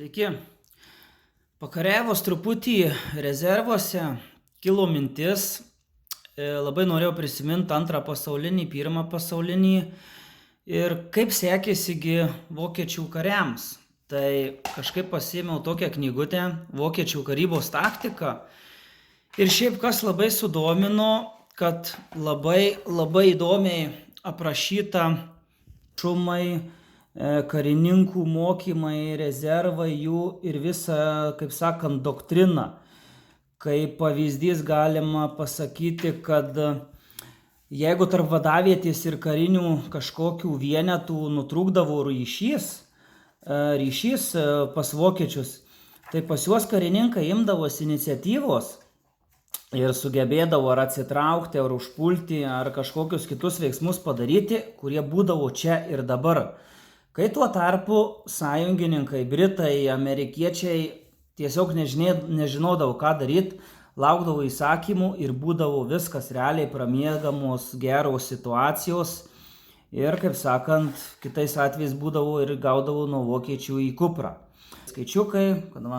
Sveiki. Pakariavus truputį rezervuose, kilo mintis, labai norėjau prisiminti antrą pasaulinį, pirmą pasaulinį ir kaip sekėsigi vokiečių kariams. Tai kažkaip pasiėmiau tokią knygutę, Vokiečių karybos taktika. Ir šiaip kas labai sudomino, kad labai įdomiai aprašyta šumai, karininkų mokymai, rezervai jų ir visa, kaip sakant, doktrina. Kaip pavyzdys galima pasakyti, kad jeigu tarp vadavietės ir karinių kažkokių vienetų nutrūkdavo ryšys pas vokiečius, tai pas juos karininkai imdavosi iniciatyvos ir sugebėdavo ar atsitraukti, ar užpulti, ar kažkokius kitus veiksmus padaryti, kurie būdavo čia ir dabar. Kai tuo tarpu sąjungininkai, britai, amerikiečiai tiesiog nežinodavo, ką daryti, laukdavo įsakymų ir būdavo viskas realiai pramiegamos geros situacijos ir, kaip sakant, kitais atvejais būdavo ir gaudavo nuo vokiečių į kuprą. Skaičiukai, kad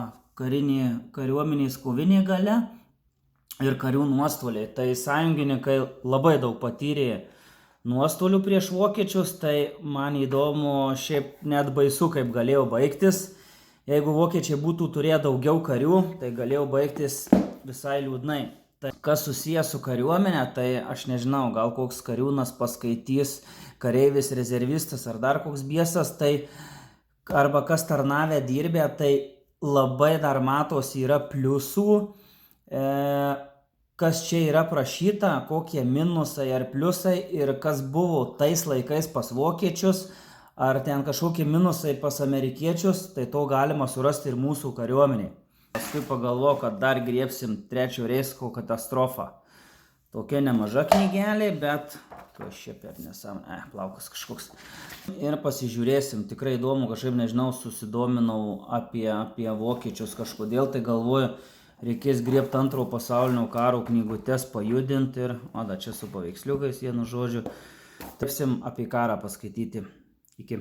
kariuomenės kovinė galia ir karių nuostoliai. Tai sąjungininkai labai daug patyrė nuostolių prieš vokiečius, tai man įdomu, šiaip net baisu, kaip galėjo baigtis. Jeigu vokiečiai būtų turėję daugiau karių, tai galėjo baigtis visai liūdnai. Tai kas susijęs su kariuomenė, tai aš nežinau, gal koks kariūnas paskaitys, kareivis, rezervistas ar dar koks biesas, tai arba kas tarnavę dirbė, tai labai dar matos yra pliusų. Kas čia yra prašyta, kokie minusai ar pliusai ir kas buvo tais laikais pas vokiečius, ar ten kažkokie minusai pas amerikiečius, tai to galima surasti ir mūsų kariuomeniai. Paskui pagalvoju, kad dar griebsim Trečiojo Reicho katastrofą. Tokia nemaža knygelė, bet kas čia per plaukas kažkoks. Ir pasižiūrėsim, tikrai įdomu, kažkaip nežinau, susidominau apie vokiečius kažkodėl, tai galvoju, reikės griebti Antrojo pasaulinio karo knygutes, pajudinti ir, čia su paveiksliukais, vienu žodžiu, tapsim apie karą paskaityti. Iki.